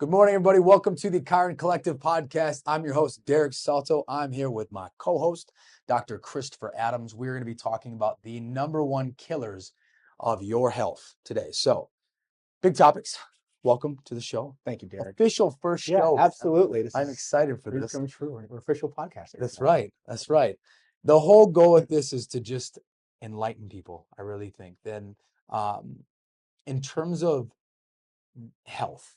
Good morning, everybody. Welcome to the Chiron Collective Podcast. I'm your host, Derek Saltou. I'm here with my co-host, Dr. Christopher Adams. We're going to be talking about the #1 killers of your health today. So, big topics. Welcome to the show. Thank you, Derek. Official first Yeah, show. absolutely. I'm excited for this. Come true. We're official podcasters. That's right. That's right. The whole goal with this is to just enlighten people, I really think. Then, in terms of health,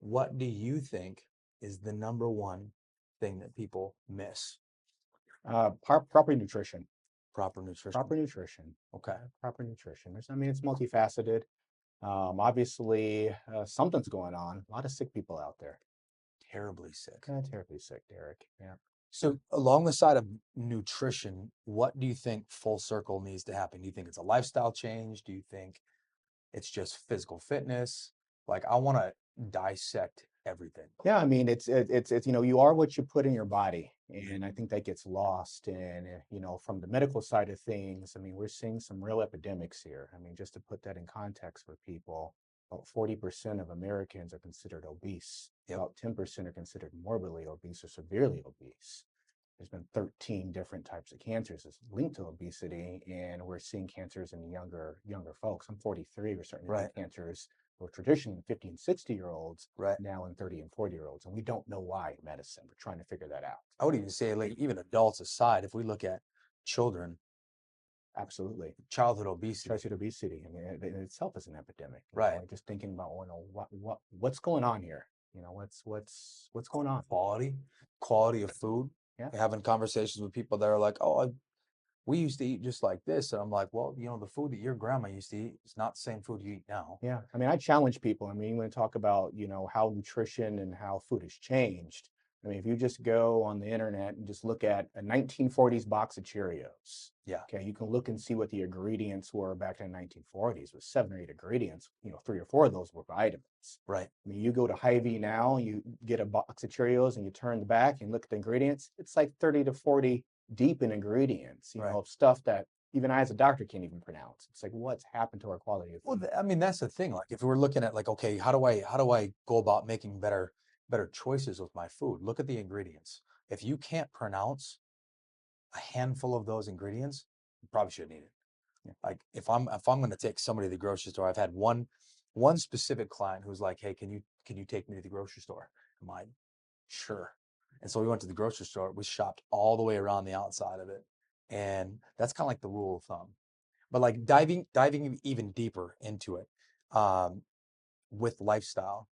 what do you think is the #1 thing that people miss? Proper nutrition. Proper nutrition. Proper nutrition. Okay. Proper nutrition. It's multifaceted. Obviously, something's going on. A lot of sick people out there. Terribly sick. Terribly sick, Derek. Yeah. So along the side of nutrition, what do you think full circle needs to happen? Do you think it's a lifestyle change? Do you think it's just physical fitness? Like, I want to dissect everything. Yeah, it's you are what you put in your body, and I think that gets lost. And from the medical side of things, we're seeing some real epidemics here. Just to put that in context for people, about 40% of Americans are considered obese. Yep. About 10% are considered morbidly obese or severely obese. There's been 13 different types of cancers that's linked to obesity, and we're seeing cancers in younger folks. I'm 43. We're starting to see cancers were traditionally 50 and 60-year-olds, now in 30 and 40-year-olds. And we don't know why in medicine. We're trying to figure that out. I would even say, like, even adults aside, if we look at children. Absolutely. Childhood obesity. It in itself is an epidemic. Right. Just thinking about, what's going on here? What's going on? Quality of food. Yeah. Having conversations with people that are like, oh, we used to eat just like this. And I'm like, well, the food that your grandma used to eat is not the same food you eat now. Yeah. I challenge people. When we talk about, how nutrition and how food has changed. If you just go on the internet and just look at a 1940s box of Cheerios. Yeah. Okay. You can look and see what the ingredients were back in the 1940s with 7 or 8 ingredients. 3 or 4 of those were vitamins. Right. You go to Hy-Vee now, you get a box of Cheerios and you turn the back and look at the ingredients. It's like 30 to 40 deep in ingredients, of stuff that even I as a doctor can't even pronounce. It's like, what's happened to our quality of food? Well, that's the thing. Like, if we're looking at, like, okay, how do I go about making better choices with my food? Look at the ingredients. If you can't pronounce a handful of those ingredients, you probably shouldn't eat it. Yeah. Like, if I'm going to take somebody to the grocery store, I've had one specific client who's like, hey, can you take me to the grocery store? I'm like, sure. And so we went to the grocery store. We shopped all the way around the outside of it. And that's kind of like the rule of thumb. But, like, diving even deeper into it, with lifestyle,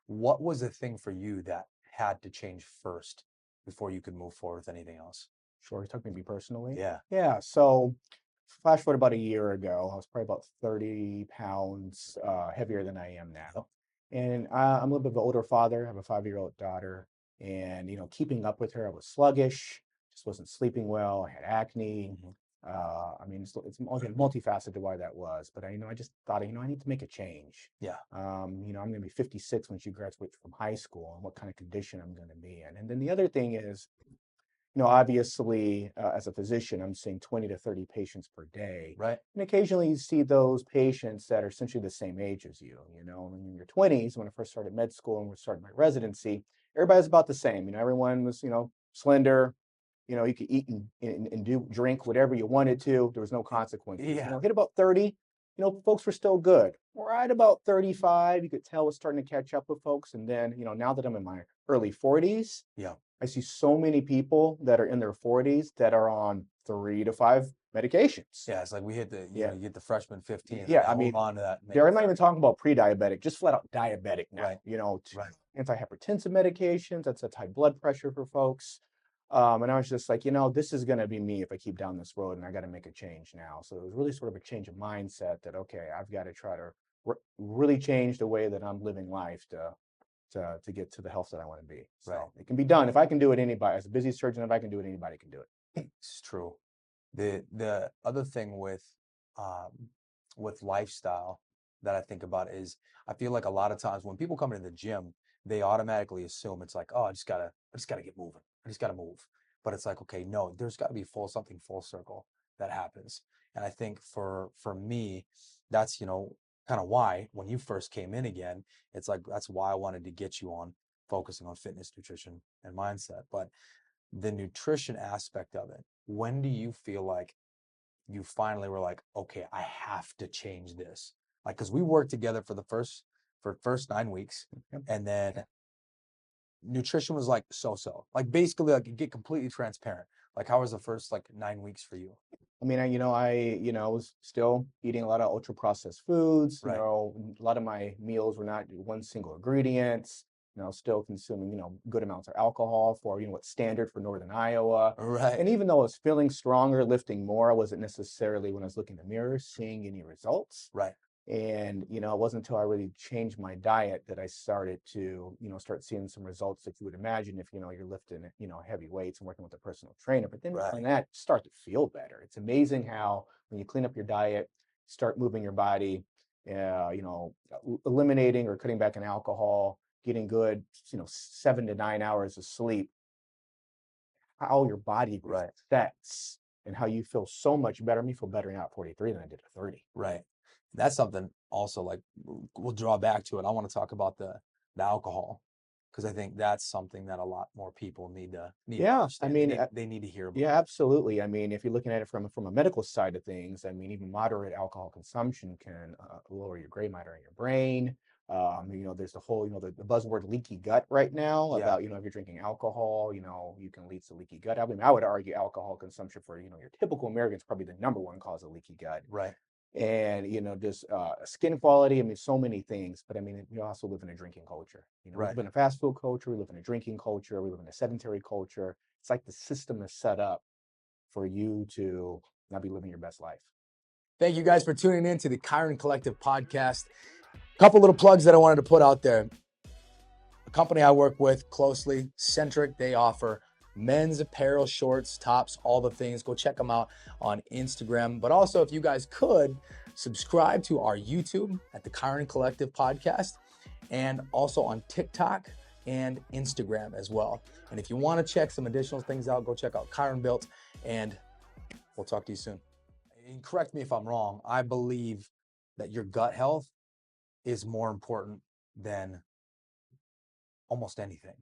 what was the thing for you that had to change first before you could move forward with anything else? Sure. You're talking to me personally? Yeah. Yeah. So flash forward about a year ago, I was probably about 30 pounds heavier than I am now. And I'm a little bit of an older father. I have a 5-year-old daughter. And, keeping up with her, I was sluggish, just wasn't sleeping well. I had acne. Mm-hmm. It's multifaceted why that was. But I just thought, I need to make a change. Yeah. I'm going to be 56 when she graduates from high school, and what kind of condition I'm going to be in. And then the other thing is, obviously, as a physician, I'm seeing 20 to 30 patients per day. Right. And occasionally you see those patients that are essentially the same age as you. In your 20s, when I first started med school and was starting my residency, everybody's about the same. Everyone was, slender. You could eat and drink whatever you wanted to. There was no consequences. Yeah. Hit about 30, folks were still good. Right about 35, you could tell was starting to catch up with folks. And then, now that I'm in my early 40s, yeah, I see so many people that are in their 40s that are on 3 to 5 medications. Yeah, it's like we hit the, you get the freshman 15. Yeah, hold on to that. They're not even talking about pre-diabetic, just flat out diabetic now. Right. Antihypertensive medications, that's high blood pressure for folks. And I was just like, this is going to be me if I keep down this road, and I got to make a change now. So it was really sort of a change of mindset that, okay, I've got to try to really change the way that I'm living life to get to the health that I want to be. So It can be done. If I can do it, anybody, as a busy surgeon, if I can do it, anybody can do it. It's true. The other thing with lifestyle that I think about is, I feel like a lot of times when people come into the gym, they automatically assume it's like, oh, I just gotta get moving. I just gotta move. But it's like, okay, no, there's got to be something full circle that happens. And I think for me, that's, kind of why when you first came in again, it's like, that's why I wanted to get you on focusing on fitness, nutrition, and mindset. But the nutrition aspect of it, when do you feel like you finally were like, okay, I have to change this? Like, because we worked together for the first 9 weeks, and then nutrition was like so. Like, basically, like, get completely transparent. Like, how was the first like 9 weeks for you? I mean, I was still eating a lot of ultra processed foods. Right. A lot of my meals were not one single ingredients. Still consuming, good amounts of alcohol for, what's standard for Northern Iowa. Right. And even though I was feeling stronger, lifting more, I wasn't necessarily, when I was looking in the mirror, seeing any results. Right. And, it wasn't until I really changed my diet that I started to, start seeing some results that you would imagine if, you're lifting, heavy weights and working with a personal trainer. But then Right. on that, start to feel better. It's amazing how when you clean up your diet, start moving your body, eliminating or cutting back on alcohol, getting good, 7 to 9 hours of sleep, how your body Right. resets and how you feel so much better. I feel better now at 43 than I did at 30. Right. That's something also, like, we'll draw back to it. I want to talk about the alcohol, because I think that's something that a lot more people need to Yeah, I understand. mean, They need to hear about. yeah, absolutely. I mean, if you're looking at it from a medical side of things, I mean, even moderate alcohol consumption can lower your gray matter in your brain. There's the whole, the buzzword leaky gut right now Yeah. about, if you're drinking alcohol, you can lead to leaky gut. I mean, I would argue alcohol consumption for, your typical American is probably the number one cause of leaky gut. Right. And, just skin quality. I mean, so many things. But I mean, we also live in a drinking culture. We Right. live in a fast food culture. We live in a drinking culture. We live in a sedentary culture. It's like the system is set up for you to not be living your best life. Thank you guys for tuning in to the Chiron Collective Podcast. A couple little plugs that I wanted to put out there. A company I work with closely, Centric, they offer men's apparel, shorts, tops, all the things. Go check them out on Instagram. But also, if you guys could, subscribe to our YouTube at the Chiron Collective Podcast, and also on TikTok and Instagram as well. And if you want to check some additional things out, go check out Chiron Built, and we'll talk to you soon. And correct me if I'm wrong, I believe that your gut health is more important than almost anything.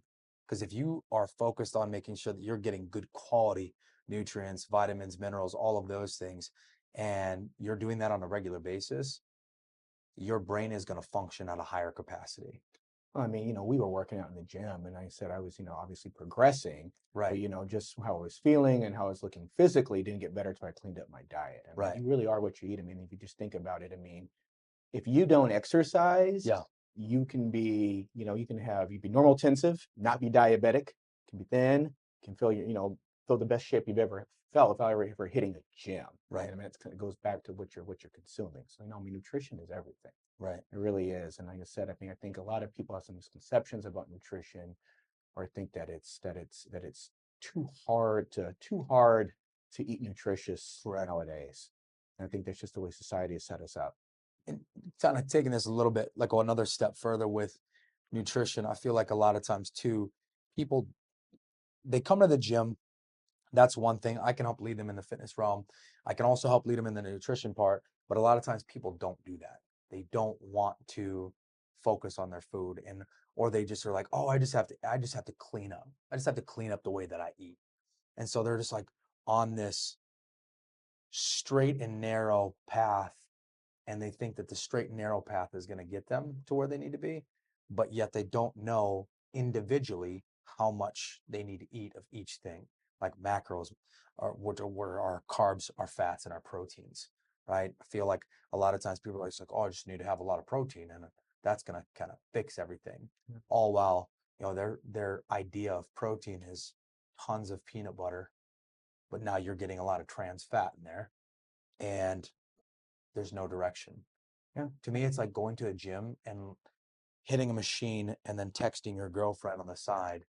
Because if you are focused on making sure that you're getting good quality nutrients, vitamins, minerals, all of those things, and you're doing that on a regular basis, your brain is going to function at a higher capacity. I mean, we were working out in the gym, and I said I was, obviously progressing. Right. But, just how I was feeling and how I was looking physically didn't get better until I cleaned up my diet. I mean, Right. you really are what you eat. I mean, if you just think about it, I mean, if you don't exercise, Yeah. you can be, you can be normal tensive, not be diabetic, can be thin, can feel feel the best shape you've ever felt without ever hitting a gym. Right. I mean, it goes back to what you're consuming. So, I mean, nutrition is everything. Right. It really is. And like I said, I think a lot of people have some misconceptions about nutrition, or think that it's too hard to eat nutritious nowadays. And I think that's just the way society has set us up. And kind of taking this a little bit, like, another step further with nutrition, I feel like a lot of times too, people, they come to the gym. That's one thing. I can help lead them in the fitness realm. I can also help lead them in the nutrition part. But a lot of times people don't do that. They don't want to focus on their food, or they just are like, oh, I just have to clean up. I just have to clean up the way that I eat. And so they're just like on this straight and narrow path, and they think that the straight and narrow path is going to get them to where they need to be, but yet they don't know individually how much they need to eat of each thing, like macros, what are our carbs, our fats, and our proteins, right? I feel like a lot of times people are just like, oh, I just need to have a lot of protein, and that's going to kind of fix everything. Yeah. All while, their idea of protein is tons of peanut butter, but now you're getting a lot of trans fat in there, and there's no direction. Yeah. To me, it's like going to a gym and hitting a machine and then texting your girlfriend on the side,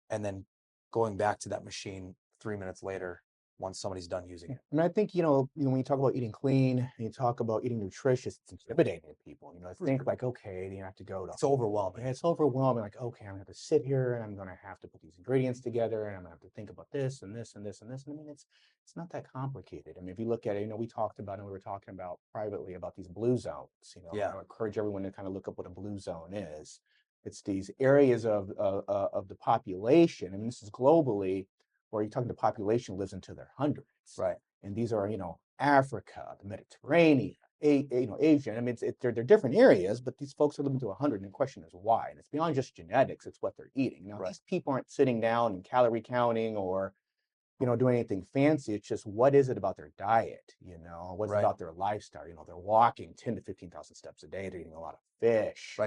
and then going back to that machine 3 minutes later once somebody's done using it. And I think, when you talk about eating clean and you talk about eating nutritious, it's intimidating to people. Think like, okay, you have to go to. It's overwhelming. It's overwhelming. Like, okay, I'm going to have to sit here and I'm going to have to put these ingredients together and I'm going to have to think about this and this and this and this. And I mean, it's not that complicated. I mean, if you look at it, we talked about, and we were talking about privately about these blue zones. Yeah. I encourage everyone to kind of look up what a blue zone is. It's these areas of the population. I mean, this is globally, where you're talking the population lives into their hundreds. Right. And these are, Africa, the Mediterranean, Asia. I mean, they're different areas, but these folks are living to 100. And the question is why? And it's beyond just genetics. It's what they're eating. Now, these people aren't sitting down and calorie counting or, doing anything fancy. It's just, what is it about their diet? What's about their lifestyle? They're walking 10 to 15,000 steps a day. They're eating a lot of fish.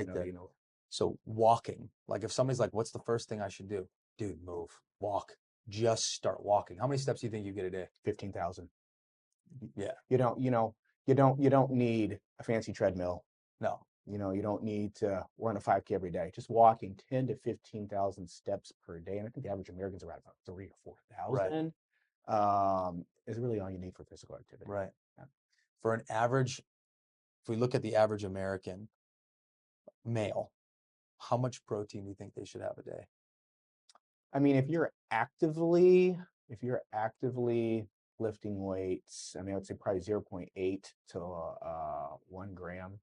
So walking, like if somebody's like, what's the first thing I should do? Dude, move, walk, just start walking. How many steps do you think you get a day? 15,000. Yeah. You don't need a fancy treadmill. No. You don't need to run a 5K every day. Just walking 10 to 15,000 steps per day. And I think the average American's around about 3,000 or 4,000. Is really all you need for physical activity. Right. Yeah. For an average, if we look at the average American male, how much protein do you think they should have a day? I mean, if you're actively lifting weights, I mean, I would say probably 0.8 to 1 gram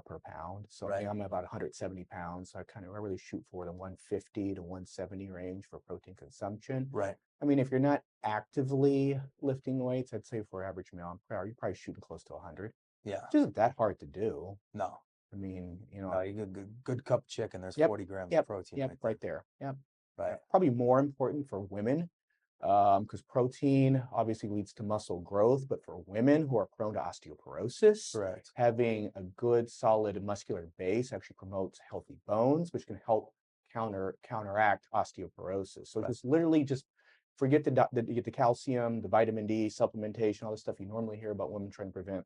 per pound. So I think I'm about 170 pounds. So I really shoot for the 150 to 170 range for protein consumption. Right. I mean, if you're not actively lifting weights, I'd say for average male, you're probably shooting close to 100. Yeah. Which isn't that hard to do. No. I mean, you get a good cup of chicken. There's 40 grams of protein. Yep, right there. Yep. Right. Probably more important for women, because protein obviously leads to muscle growth, but for women who are prone to osteoporosis, correct, having a good solid muscular base actually promotes healthy bones, which can help counteract osteoporosis. So just literally forget the calcium, the vitamin D supplementation, all the stuff you normally hear about women trying to prevent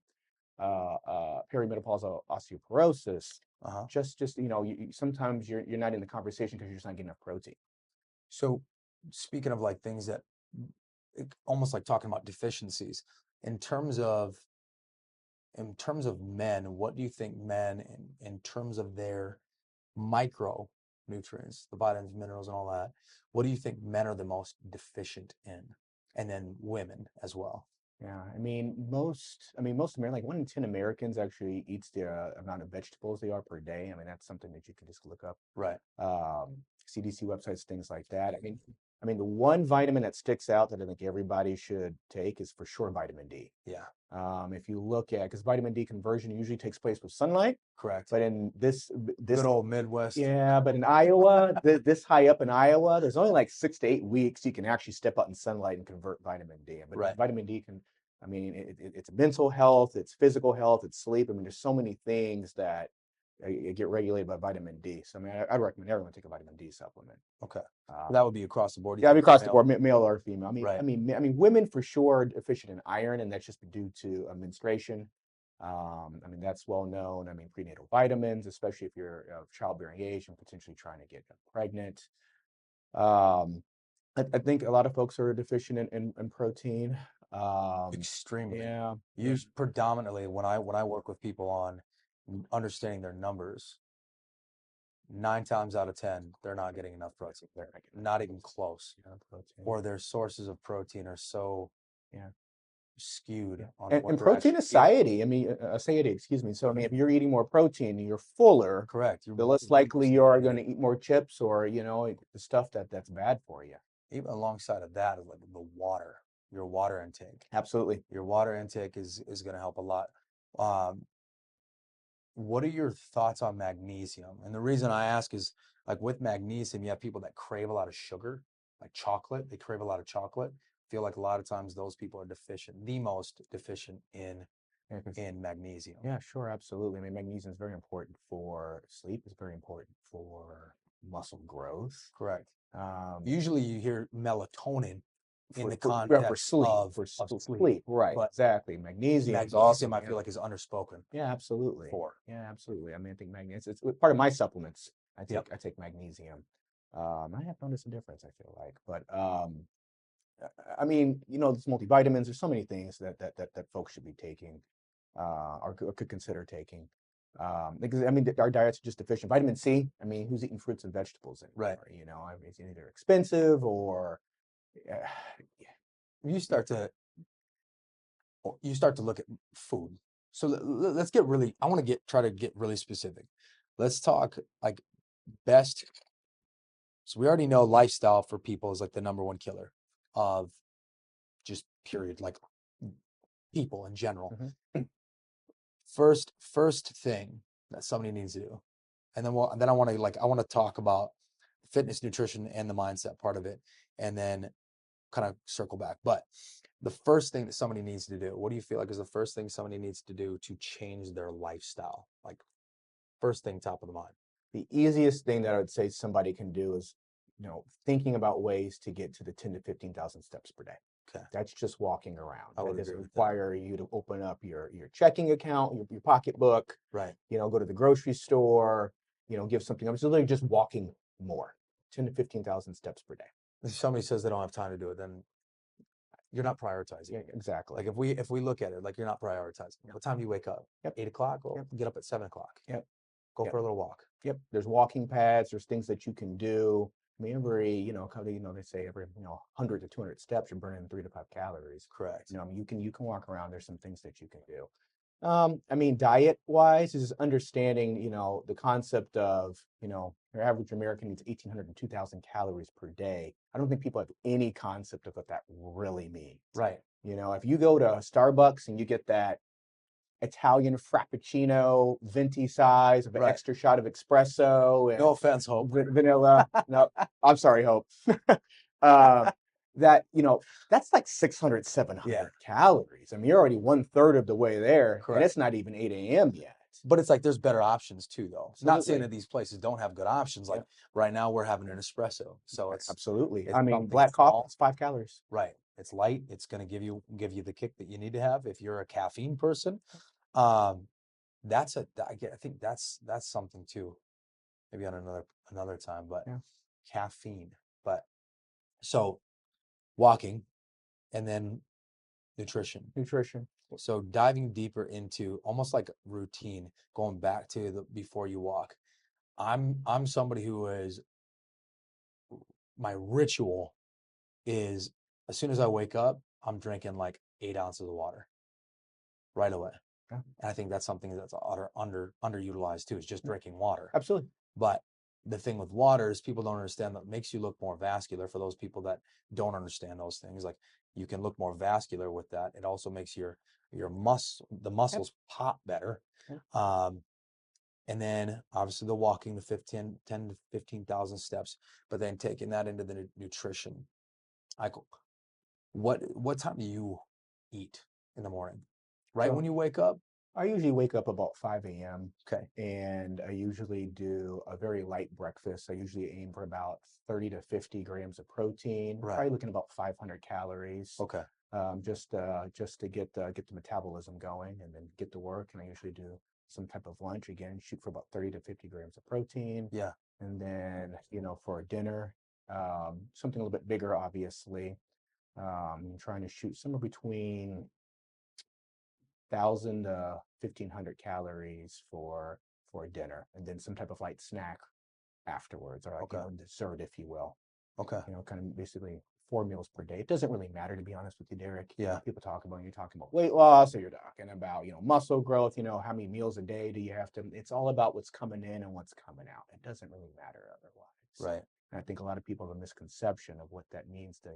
perimenopausal osteoporosis. Just sometimes you're not in the conversation because you're just not getting enough protein. So speaking of like things that almost like talking about deficiencies, in terms of men, what do you think men in terms of their micronutrients, the vitamins, minerals, and all that, what do you think men are the most deficient in? And then women as well. Yeah, I mean, most Americans, like 1 in 10 Americans actually eats the amount of vegetables they are per day. I mean, that's something that you can just look up. Right. CDC websites, things like that. I mean, the one vitamin that sticks out that I think everybody should take is for sure vitamin D. Yeah. If you look at, because vitamin D conversion usually takes place with sunlight. Correct. But in this good old Midwest. Yeah, but in Iowa, this high up in Iowa, there's only like 6 to 8 weeks you can actually step out in sunlight and convert vitamin D. But vitamin D it's mental health, it's physical health, it's sleep. I mean, there's so many things that get regulated by vitamin D. So I mean, I'd recommend everyone take a vitamin D supplement. Okay. That would be across the board. Yeah, across the board, male or female. Right. I mean, women for sure are deficient in iron, and that's just due to menstruation. I mean, that's well known. I mean, prenatal vitamins, especially if you're of childbearing age and potentially trying to get pregnant. I think a lot of folks are deficient in protein. Extremely. Yeah. Used predominantly when I work with people on understanding their numbers, 9 times out of 10, they're not getting enough protein. They're not even close. Or their sources of protein are so skewed. And protein is satiety. I mean, satiety, excuse me. So I mean, if you're eating more protein, you're fuller. Correct. The less likely you are going to eat more chips or the stuff that's bad for you. Even alongside of that is like the water, your water intake. Absolutely. Your water intake is going to help a lot. What are your thoughts on magnesium? And the reason I ask is, like with magnesium, you have people that crave a lot of sugar, like chocolate. They crave a lot of chocolate. Feel like a lot of times those people are deficient, the most deficient in magnesium. Yeah, sure, absolutely. I mean, magnesium is very important for sleep. It's very important for muscle growth. Correct. Usually you hear melatonin in the context for sleep. Right, but exactly. Magnesium also, I feel like is underspoken. Yeah, absolutely. Yeah, absolutely. I mean, I think magnesium, it's part of my supplements. I take magnesium. I have noticed a difference, I feel like. But I mean, there's multivitamins. There's so many things that folks should be taking, or could consider taking. Because I mean, our diets are just deficient. Vitamin C. I mean, who's eating fruits and vegetables Right. anymore? I mean, it's either expensive or uh, You start to look at food. So let's get really. I want to try to get really specific. Let's talk like best. So we already know lifestyle for people is like the number one killer of just period, like people in general. Mhm. First thing that somebody needs to do, and then I want to talk about fitness, nutrition, and the mindset part of it, and then kind of circle back. But the first thing that somebody needs to do, what do you feel like is the first thing somebody needs to do to change their lifestyle? Like first thing, top of the mind. The easiest thing that I would say somebody can do is, thinking about ways to get to the 10 to 15,000 steps per day. Okay. That's just walking around. I would That doesn't agree with require you to open up your checking account, your pocketbook, Right. go to the grocery store, give something up. It's literally just walking more, 10 to 15,000 steps per day. If somebody says they don't have time to do it, then you're not prioritizing. Yeah, exactly. Like if we look at it, like you're not prioritizing. What time do you wake up? Yep. 8 o'clock? Well, Yep. get up at 7 o'clock. Yep. Go Yep. for a little walk. Yep. There's walking pads. There's things that you can do. I mean, every, they say every, 100 to 200 steps, you're burning 3 to 5 calories. Correct. I mean, you can walk around. There's some things that you can do. I mean, diet wise is understanding, the concept of, your average American needs 1,800 and 2,000 calories per day. I don't think people have any concept of what that really means. Right. If you go to Starbucks and you get that Italian Frappuccino, venti size, of an Right. extra shot of espresso, and No offense, Hope. vanilla. No, I'm sorry, Hope. That, that's like 600, 700 Yeah. calories. I mean, you're already 1/3 of the way there, Correct. and it's not even 8 a.m. yet. But it's like there's better options too, though. It's not saying Absolutely. that these places don't have good options. Like Yep. right now, we're having an espresso, so it's Absolutely. it's I mean, something black coffee small. is 5 calories. Right. It's light. It's going to give you the kick that you need to have if you're a caffeine person. Um, I think that's something too. Maybe on another time, but Yeah. caffeine. But so walking, and then nutrition. So diving deeper into almost like routine, going back to the before you walk. I'm somebody who is my ritual is as soon as I wake up, I'm drinking like 8 ounces of water right away. Yeah. And I think that's something that's underutilized too, is just drinking water. Absolutely. But the thing with water is people don't understand that it makes you look more vascular. For those people that don't understand those things, like you can look more vascular with that. It also makes the muscles pop better. Yep. And then obviously the walking, the 10 to 15,000 steps, but then taking that into the nutrition. What time do you eat in the morning? Right when you wake up? I usually wake up about 5 a.m. Okay. And I usually do a very light breakfast. I usually aim for about 30 to 50 grams of protein. Right. Probably looking about 500 calories. Okay. Just to get the metabolism going and then get to work. And I usually do some type of lunch again, shoot for about 30 to 50 grams of protein. Yeah. And then, for dinner, something a little bit bigger, obviously. I'm trying to shoot somewhere between 1,000 to 1,500 calories for dinner, and then some type of light snack afterwards, or like dessert, if you will. Okay. Kind of basically 4 meals per day. It doesn't really matter, to be honest with you, Derek. Yeah. People talk about, you're talking about weight loss, or you're talking about, muscle growth, how many meals a day do you have to, it's all about what's coming in and what's coming out. It doesn't really matter otherwise. Right. And I think a lot of people have a misconception of what that means to,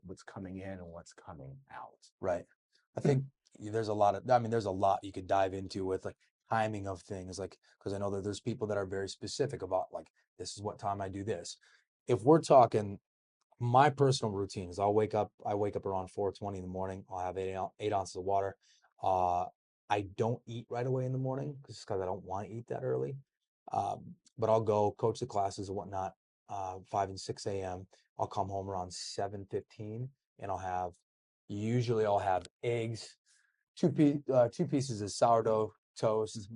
what's coming in and what's coming out. Right. I think there's a lot you could dive into with like timing of things, like, because I know that there's people that are very specific about like, this is what time I do this. If we're talking my personal routine is I wake up around 4:20 in the morning. I'll have 8 ounces of water. I don't eat right away in the morning just because I don't want to eat that early. But I'll go coach the classes and whatnot, 5 and 6 a.m. I'll come home around 7:15 and usually I'll have eggs, two pieces of sourdough toast,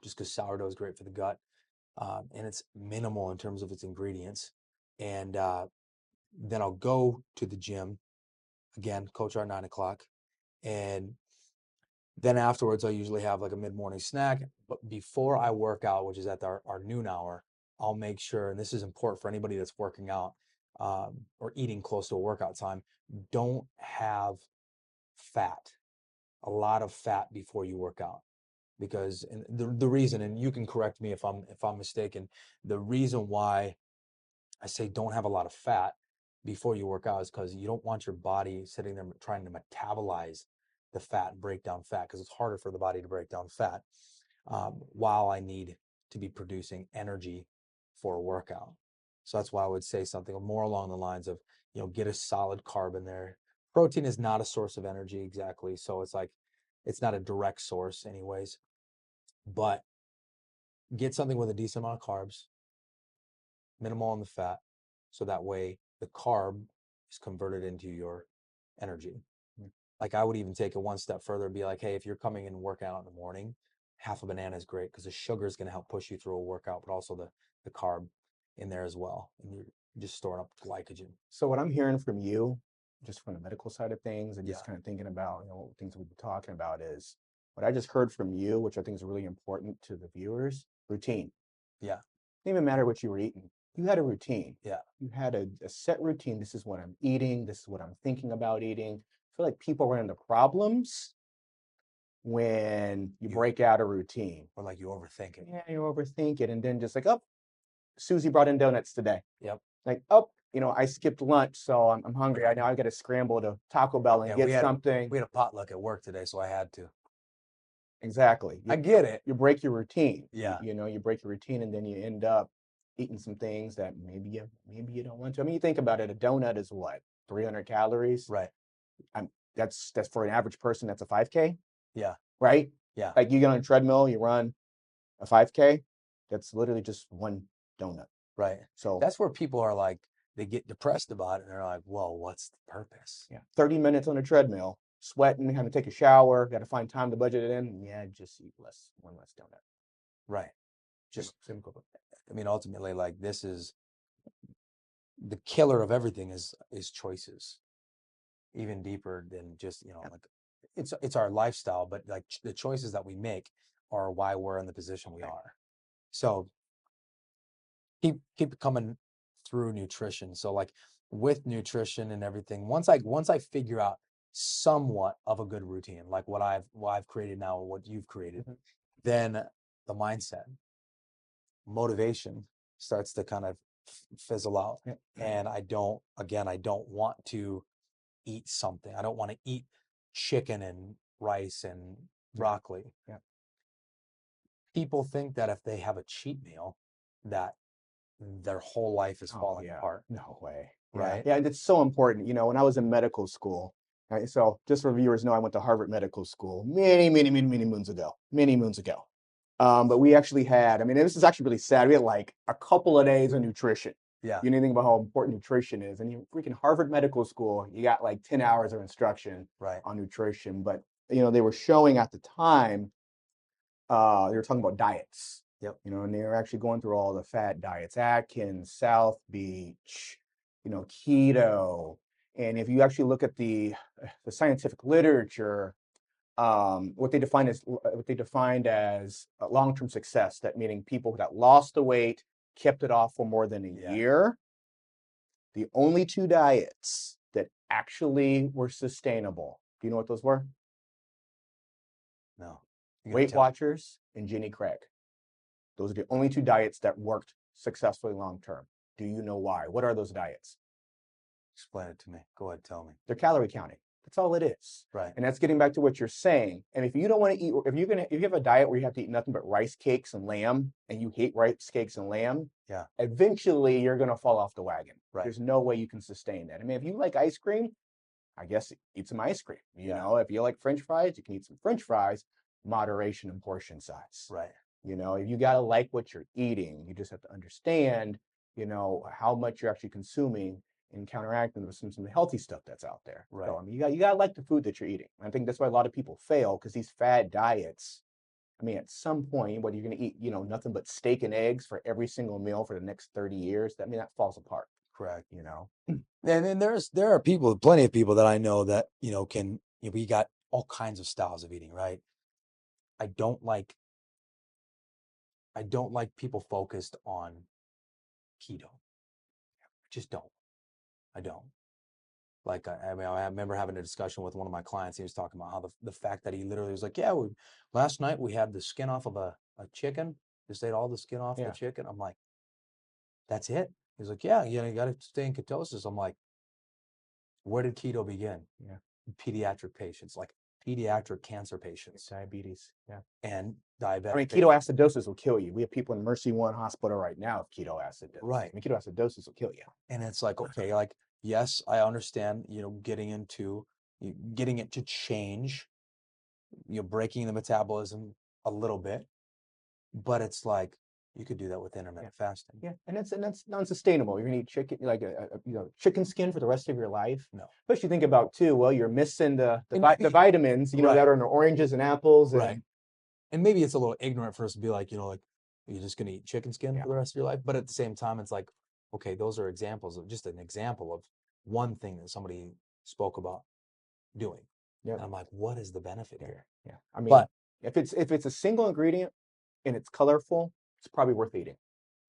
just because sourdough is great for the gut. And it's minimal in terms of its ingredients. And Then I'll go to the gym again, coach at 9 o'clock. And then afterwards, I usually have like a mid-morning snack. But before I work out, which is at our noon hour, I'll make sure, and this is important for anybody that's working out or eating close to a workout time, don't have fat, a lot of fat before you work out. Because and the reason, and you can correct me if I'm mistaken, the reason why I say don't have a lot of fat before you work out is because you don't want your body sitting there trying to metabolize the fat and break down fat, because it's harder for the body to break down fat while I need to be producing energy for a workout. So that's why I would say something more along the lines of, get a solid carb in there. Protein is not a source of energy exactly. So it's like, it's not a direct source anyways, but get something with a decent amount of carbs, minimal on the fat, so that way the carb is converted into your energy. Like I would even take it one step further and be like, hey, if you're coming in and working out in the morning, half a banana is great because the sugar is going to help push you through a workout, but also the carb in there as well. And you're just storing up glycogen. So what I'm hearing from you, just from the medical side of things and just kind of thinking about, things we've been talking about, is what I just heard from you, which I think is really important to the viewers: routine. Yeah. It didn't even matter what you were eating. You had a routine. Yeah. You had a set routine. This is what I'm eating. This is what I'm thinking about eating. I feel like people run into problems when you break out a routine. Or like you overthink it. Yeah, you overthink it. And then just like, oh, Susie brought in donuts today. Yep. Like, oh, I skipped lunch, so I'm hungry. I know I got to scramble to Taco Bell and get something. We had a potluck at work today, so I had to. Exactly. I get it. You break your routine. Yeah. You break your routine, and then you end up eating some things that maybe you don't want to. I mean, you think about it, a donut is what, 300 calories? Right. That's for an average person, that's a 5K. Yeah. Right? Yeah. Like you get on a treadmill, you run a 5K, that's literally just one donut. Right. So that's where people are like, they get depressed about it and they're like, well, what's the purpose? Yeah. 30 minutes on a treadmill, sweating, having to take a shower, got to find time to budget it in. Yeah, just eat one less donut. Right. Just simple. I mean, ultimately, like, this is the killer of everything is choices, even deeper than just, like it's our lifestyle, but like the choices that we make are why we're in the position we are. So keep coming through nutrition. So like with nutrition and everything, once I figure out somewhat of a good routine, like what I've created now, or what you've created, then the mindset, motivation starts to kind of fizzle out. And I don't want to eat something. I don't want to eat chicken and rice and broccoli. Yeah. People think that if they have a cheat meal, that their whole life is falling apart. No way. Right. Yeah, it's so important. When I was in medical school, right, so just for viewers know, I went to Harvard Medical School many moons ago. But we actually had, this is actually really sad. We had like a couple of days of nutrition. Yeah. You think about how important nutrition is. And you freaking Harvard Medical School, you got like 10 hours of instruction on nutrition. But, they were showing at the time, they were talking about diets. Yep. And they were actually going through all the fat diets: Atkins, South Beach, keto. And if you actually look at the scientific literature, what they defined as long-term success, that meaning people that lost the weight, kept it off for more than a year. The only two diets that actually were sustainable, do you know what those were? No. Weight Watchers and Jenny Craig. Those are the only two diets that worked successfully long-term. Do you know why? What are those diets? Explain it to me. Go ahead, tell me. They're calorie counting. That's all it is. Right. And that's getting back to what you're saying. And if you don't want to eat, if you have a diet where you have to eat nothing but rice cakes and lamb, and you hate rice cakes and lamb, eventually you're going to fall off the wagon. Right. There's no way you can sustain that. If you like ice cream, I guess eat some ice cream. If you like French fries, you can eat some French fries. Moderation and portion size. Right. If you got to like what you're eating, you just have to understand, how much you're actually consuming and counteracting with some of the healthy stuff that's out there. Right. So, you got to like the food that you're eating. I think that's why a lot of people fail, because these fad diets, at some point, what you're going to eat, nothing but steak and eggs for every single meal for the next 30 years, that falls apart. Correct. you know. And then there are people, plenty of people that I know that, we got all kinds of styles of eating, right? I don't like people focused on keto. I just don't. I don't. Like, I mean, I remember having a discussion with one of my clients. He was talking about how the fact that he literally was like, yeah, last night we had the skin off of a chicken. Just ate all the skin off the chicken. I'm like, that's it? He's like, yeah, you got to stay in ketosis. I'm like, where did keto begin? Yeah. Pediatric patients, like pediatric cancer patients. Diabetes. Yeah. And diabetic. I mean, ketoacidosis will kill you. We have people in Mercy One Hospital right now with ketoacidosis. Right. I mean, ketoacidosis will kill you. And it's like, okay, like, yes, I understand, getting it to change, breaking the metabolism a little bit, but it's like, you could do that with intermittent fasting. Yeah, and that's non-sustainable. You're gonna eat chicken, like chicken skin for the rest of your life. No. Especially think about too. Well, you're missing the vitamins, that are in the oranges and apples. And, right. And maybe it's a little ignorant for us to be like, you're just gonna eat chicken skin for the rest of your life. But at the same time, it's like, okay, those are examples of just an example of one thing that somebody spoke about doing. Yeah. And I'm like, what is the benefit here? Yeah. I mean, if it's a single ingredient and it's colorful, it's probably worth eating.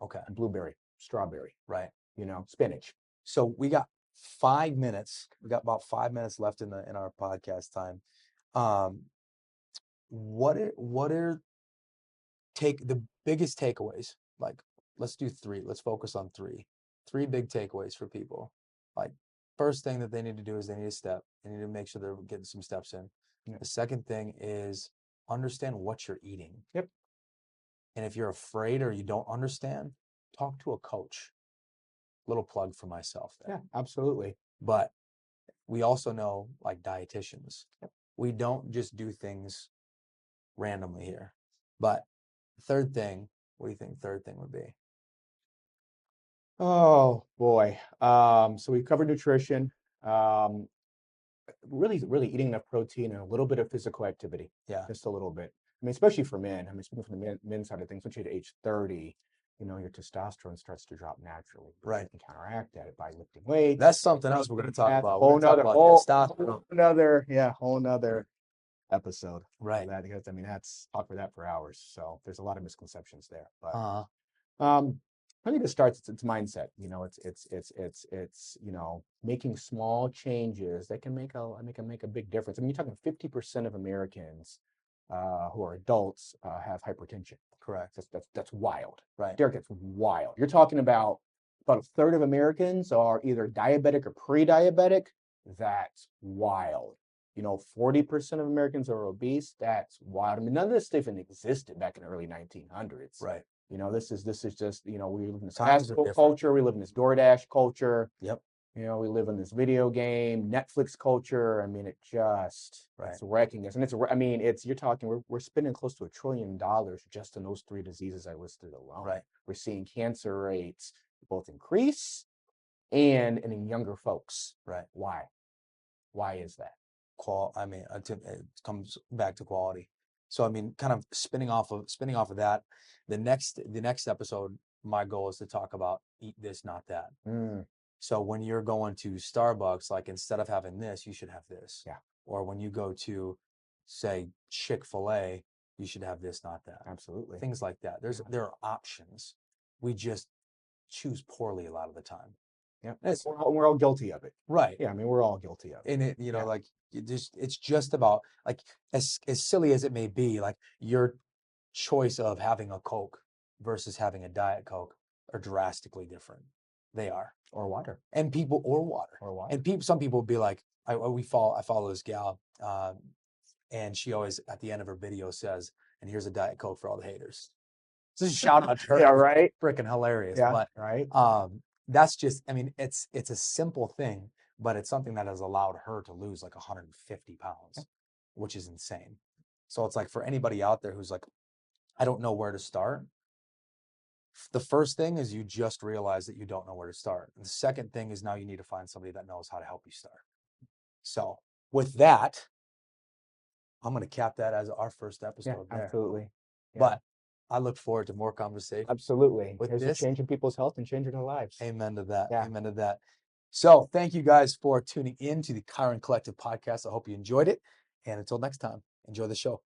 Okay. Blueberry, strawberry, right? Spinach. So we got 5 minutes. We got about 5 minutes left in our podcast time. What are the biggest takeaways? Like, let's do 3. Let's focus on 3. 3 big takeaways for people. Like, first thing that they need to do is they need to step. They need to make sure they're getting some steps in. Yeah. The second thing is understand what you're eating. Yep. And if you're afraid or you don't understand, talk to a coach. Little plug for myself there. Yeah, absolutely. But we also know, like dietitians, we don't just do things randomly here. But third thing, what do you think third thing would be? Oh boy. So we covered nutrition. Really eating enough protein and a little bit of physical activity. Yeah. Just a little bit. I mean, especially for men. I mean, speaking from the men's side of things, once you hit age 30, your testosterone starts to drop naturally. Right. You can counteract that by lifting weights. That's something else we're going to talk about. Whole nother episode. Right. That, because I mean, talk for that for hours. So there's a lot of misconceptions there. But I think it starts. It's mindset. It's making small changes that can make a big difference. I mean, you're talking 50% of Americans who are adults have hypertension. Correct. That's wild. Right. Derek, that's wild. You're talking about a third of Americans are either diabetic or pre-diabetic. That's wild. 40% of Americans are obese. That's wild. I mean, none of this stuff even existed back in the early 1900s. Right. This is just, we live in this fast food culture. We live in this DoorDash culture. Yep. We live in this video game, Netflix culture. I mean, it's wrecking us. And you're talking, we're spending close to $1 trillion just in those 3 diseases I listed alone. Right. We're seeing cancer rates both increase and in younger folks. Right. Why? Why is that? It comes back to quality. So, I mean, kind of spinning off of that, the next episode, my goal is to talk about eat this, not that. So when you're going to Starbucks, like instead of having this, you should have this. Yeah. Or when you go to, say, Chick-fil-A, you should have this, not that. Absolutely. Things like that. There are options. We just choose poorly a lot of the time. Yeah. We're all guilty of it. Right. Yeah. I mean, we're all guilty of it. And it's just about, like, as silly as it may be, like your choice of having a Coke versus having a Diet Coke are drastically different. They are. Or water. And water. And some people will be like, I follow this gal, and she always at the end of her video says, and here's a Diet Coke for all the haters. Just shout out to her. Yeah, right. Freaking hilarious. Yeah, but right. That's just, I mean, it's a simple thing, but it's something that has allowed her to lose like 150 pounds, which is insane. So it's like, for anybody out there who's like, I don't know where to start. The first thing is you just realize that you don't know where to start. And the second thing is now you need to find somebody that knows how to help you start. So with that, I'm going to cap that as our first episode. Yeah, absolutely. Yeah. I look forward to more conversation Absolutely. with Here's a this. change in people's health and changing their lives. Amen to that. Yeah. Amen to that. So thank you guys for tuning in to the Chiron Collective Podcast. I hope you enjoyed it. And until next time, enjoy the show.